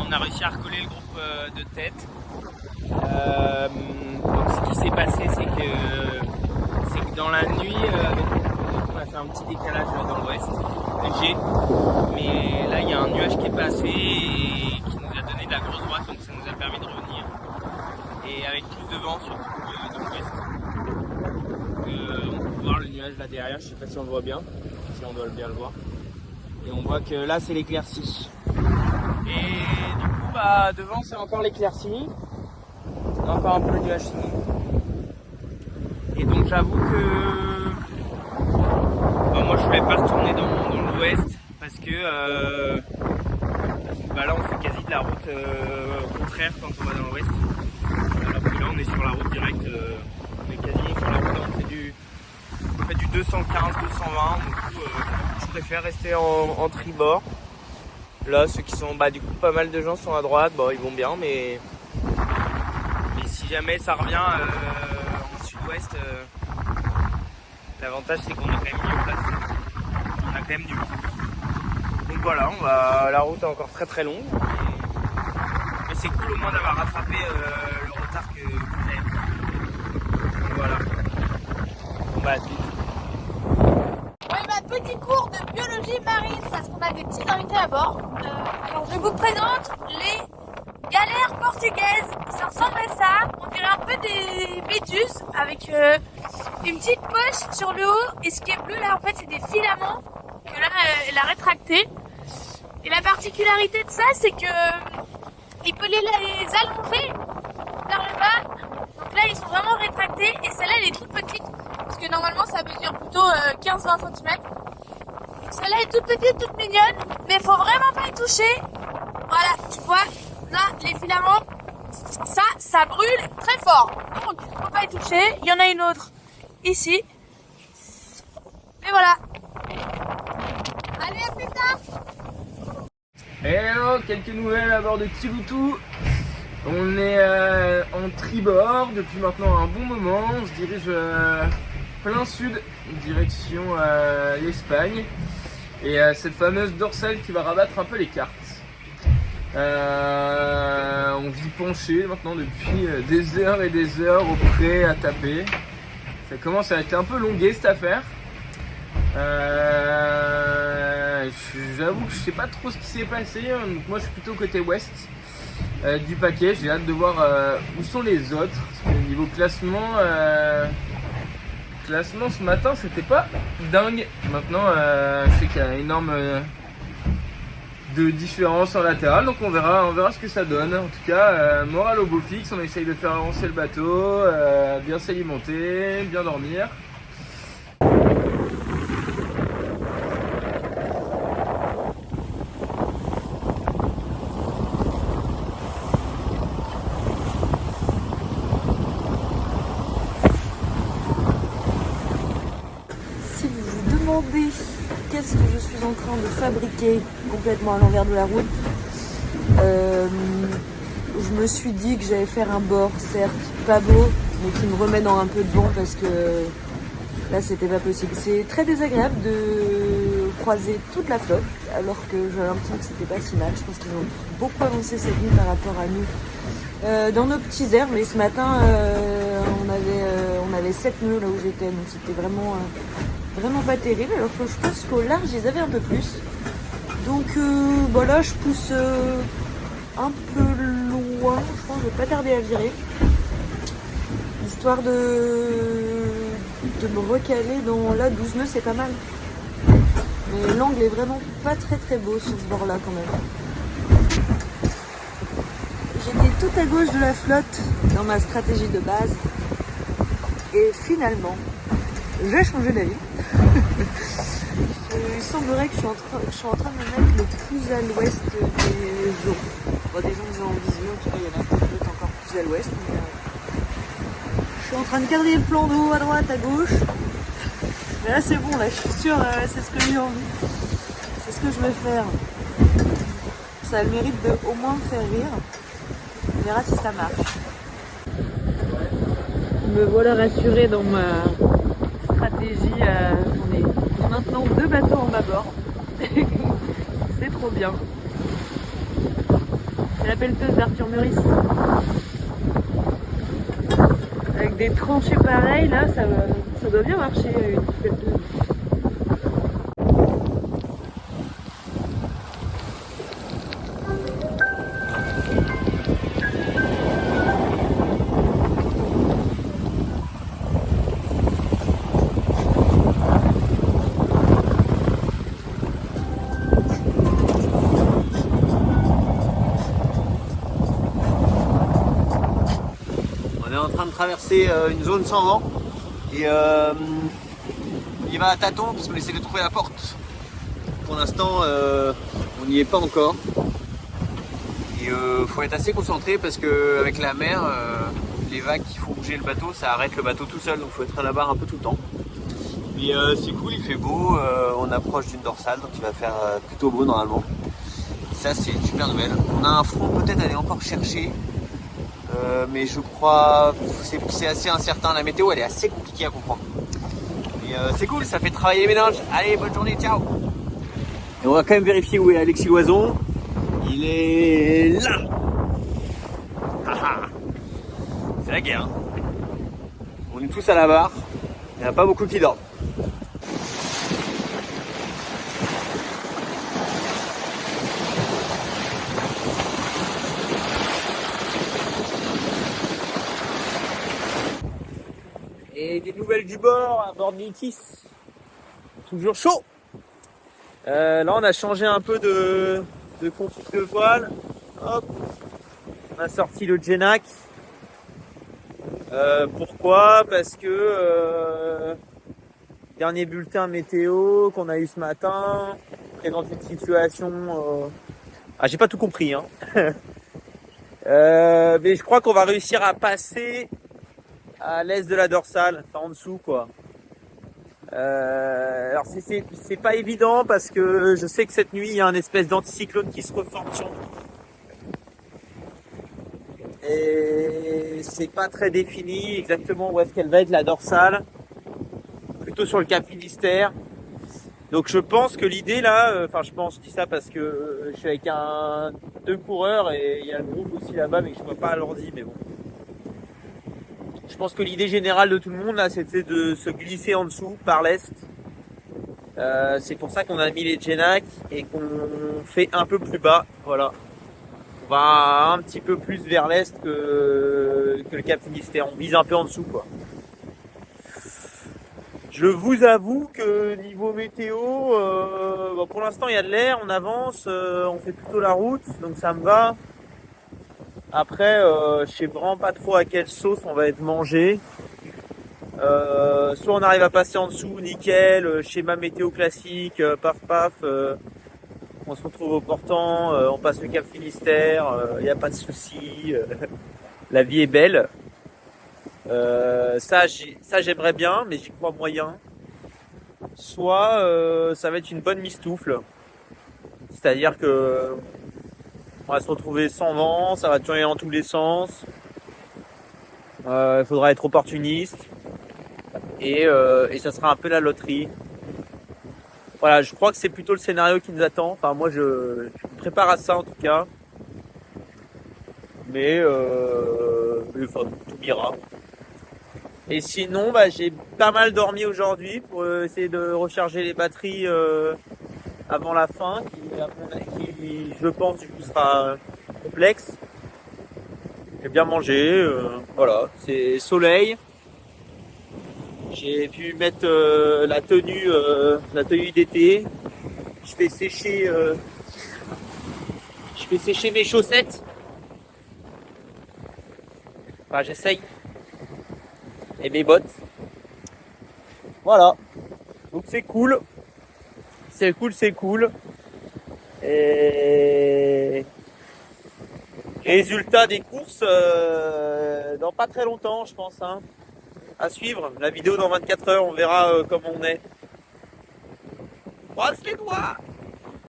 on a réussi à recoller le groupe de tête. Donc ce qui s'est passé, c'est que dans la nuit, on a fait un petit décalage dans l'ouest, léger. Mais là, il y a un nuage qui est passé et qui nous a donné de la grosse droite, donc ça nous a permis de revenir. Et avec plus de vent, surtout dans l'ouest. On peut voir le nuage là derrière, je sais pas si on le voit bien, si on doit bien le voir. Et on voit que là, c'est l'éclaircie. Et du coup, bah, devant, c'est encore l'éclaircie. Encore un peu le nuage fini. Et donc, j'avoue que bah, moi, je voulais pas retourner dans l'ouest parce que bah, là, on fait quasi de la route contraire quand on va dans l'ouest. Alors que là, on est sur la route directe. On est quasi sur la route, on fait du 215, 220. Du coup, je préfère rester en tribord. Là, ceux qui sont, bah, du coup, pas mal de gens sont à droite. Bon, ils vont bien, mais si jamais ça revient en sud-ouest, l'avantage c'est qu'on est quand même mieux placé. On a quand même du vent. Donc voilà, la route est encore très très longue. Mais c'est cool au moins d'avoir rattrapé le retard que j'avais pris. Donc voilà. Bon bah, Petit cours de biologie marine parce qu'on a des petits invités à bord. Alors je vous présente les galères portugaises. Ça ressemble à ça. On dirait un peu des méduses avec une petite poche sur le haut. Et ce qui est bleu là, en fait, c'est des filaments que là, elle a rétractés. Et la particularité de ça, c'est que il peut les allonger vers le bas. Donc là, ils sont vraiment rétractés. Et celle-là, elle est toute petite. Parce que normalement, ça mesure plutôt 15-20 cm. Celle-là est toute petite, toute mignonne, mais faut vraiment pas y toucher. Voilà, tu vois, là, les filaments, ça brûle très fort. Donc, faut pas y toucher. Il y en a une autre ici. Et voilà. Allez, à plus tard. hello, quelques nouvelles à bord de Kiloutou. On est en tribord depuis maintenant un bon moment. On se dirige plein sud, direction l'Espagne. Et cette fameuse dorsale qui va rabattre un peu les cartes. On vit penché maintenant depuis des heures et des heures au pré à taper. Ça commence à être un peu longué cette affaire. J'avoue que je sais pas trop ce qui s'est passé. Donc moi je suis plutôt côté ouest du paquet. J'ai hâte de voir où sont les autres. Parce que niveau classement ce matin c'était pas dingue. Maintenant je sais qu'il y a énorme de différence en latéral, donc on verra ce que ça donne. En tout cas, morale au beau fixe, on essaye de faire avancer le bateau, bien s'alimenter, bien dormir. Qu'est-ce que je suis en train de fabriquer complètement à l'envers de la route, je me suis dit que j'allais faire un bord, certes pas beau, mais qui me remet dans un peu de vent parce que là c'était pas possible. C'est très désagréable de croiser toute la flotte alors que j'ai l'impression que c'était pas si mal. Je pense qu'ils ont beaucoup avancé cette nuit par rapport à nous dans nos petits airs, mais ce matin on avait 7 nœuds là où j'étais, donc c'était vraiment pas terrible, alors que je pense qu'au large ils avaient un peu plus. Donc là je pousse un peu loin, je pense que je vais pas tarder à virer, histoire de me recaler dans là 12 nœuds, c'est pas mal. Mais l'angle est vraiment pas très très beau sur ce bord là quand même. J'étais tout à gauche de la flotte dans ma stratégie de base et finalement j'ai changé d'avis. Il semblerait que je suis en train de me mettre le plus à l'ouest des gens. Bon, des gens que j'ai en vision, en tout cas il y en a peut-être encore plus à l'ouest. Mais, je suis en train de quadriller le plan d'eau à droite, à gauche. Mais là c'est bon, là je suis sûre, c'est ce que j'ai envie. C'est ce que je vais faire. Ça a le mérite de au moins me faire rire. On verra si ça marche. Me voilà rassurée dans ma stratégie. On est maintenant 2 bateaux en bâbord. C'est trop bien. la pelleteuse d'Arthur Meurice. Avec des tranchées pareilles, là, ça doit bien marcher une pelleteuse. On est en train de traverser une zone sans vent et il va à tâtons parce qu'on essaie de trouver la porte. Pour l'instant, on n'y est pas encore. Et faut être assez concentré parce que avec la mer, les vagues qui font bouger le bateau, ça arrête le bateau tout seul, donc faut être à la barre un peu tout le temps. Mais c'est cool, il fait beau, on approche d'une dorsale, donc il va faire plutôt beau normalement. Ça c'est une super nouvelle. On a un front peut-être à aller encore chercher. Mais je crois c'est assez incertain, la météo elle est assez compliquée à comprendre. Mais c'est cool, ça fait travailler les méninges. Allez, bonne journée, ciao. Et on va quand même vérifier où est Alexis Loison. Il est là. C'est la guerre, hein. On est tous à la barre, il n'y en a pas beaucoup qui dorment. Et des nouvelles du bord à bord de Métis. Toujours chaud. Là on a changé un peu de config de voile. Hop. On a sorti le Genac. Pourquoi? Parce que dernier bulletin météo qu'on a eu ce matin présente une situation. J'ai pas tout compris, hein. Mais je crois qu'on va réussir à passer à l'est de la dorsale, enfin en dessous quoi. Alors c'est pas évident parce que je sais que cette nuit il y a un espèce d'anticyclone qui se reforme sur nous. Et c'est pas très défini exactement où est-ce qu'elle va être la dorsale. Plutôt sur le cap Finistère. Donc je pense que l'idée là, je dis ça parce que je suis avec deux coureurs et il y a le groupe aussi là-bas mais que je vois pas à l'ordi, mais bon. Je pense que l'idée générale de tout le monde là, c'était de se glisser en dessous par l'est. C'est pour ça qu'on a mis les Genac et qu'on fait un peu plus bas. Voilà. On va un petit peu plus vers l'est que le cap Finistère. On vise un peu en dessous quoi. Je vous avoue que niveau météo, pour l'instant il y a de l'air, on avance, on fait plutôt la route, donc ça me va. Après, je sais vraiment pas trop à quelle sauce on va être mangé. Soit on arrive à passer en dessous, nickel, schéma météo classique, paf paf, on se retrouve au portant, on passe le cap Finistère, il n'y a pas de souci, la vie est belle. Ça j'aimerais bien, mais j'y crois moyen. Soit ça va être une bonne mistoufle, c'est-à-dire que on va se retrouver sans vent, ça va tourner dans tous les sens. Il faudra être opportuniste et ça sera un peu la loterie. Voilà, je crois que c'est plutôt le scénario qui nous attend. Enfin, moi, je me prépare à ça en tout cas. Mais tout ira. Et sinon, j'ai pas mal dormi aujourd'hui pour essayer de recharger les batteries avant la fin, qui je pense, du coup, sera complexe. J'ai bien mangé, voilà, c'est soleil. J'ai pu mettre la tenue d'été. Je fais sécher mes chaussettes. Enfin, j'essaye. Et mes bottes. Voilà. Donc c'est cool. C'est cool. Et résultat des courses dans pas très longtemps, je pense. Hein. À suivre. La vidéo dans 24 heures, on verra comment on est. Croise les doigts.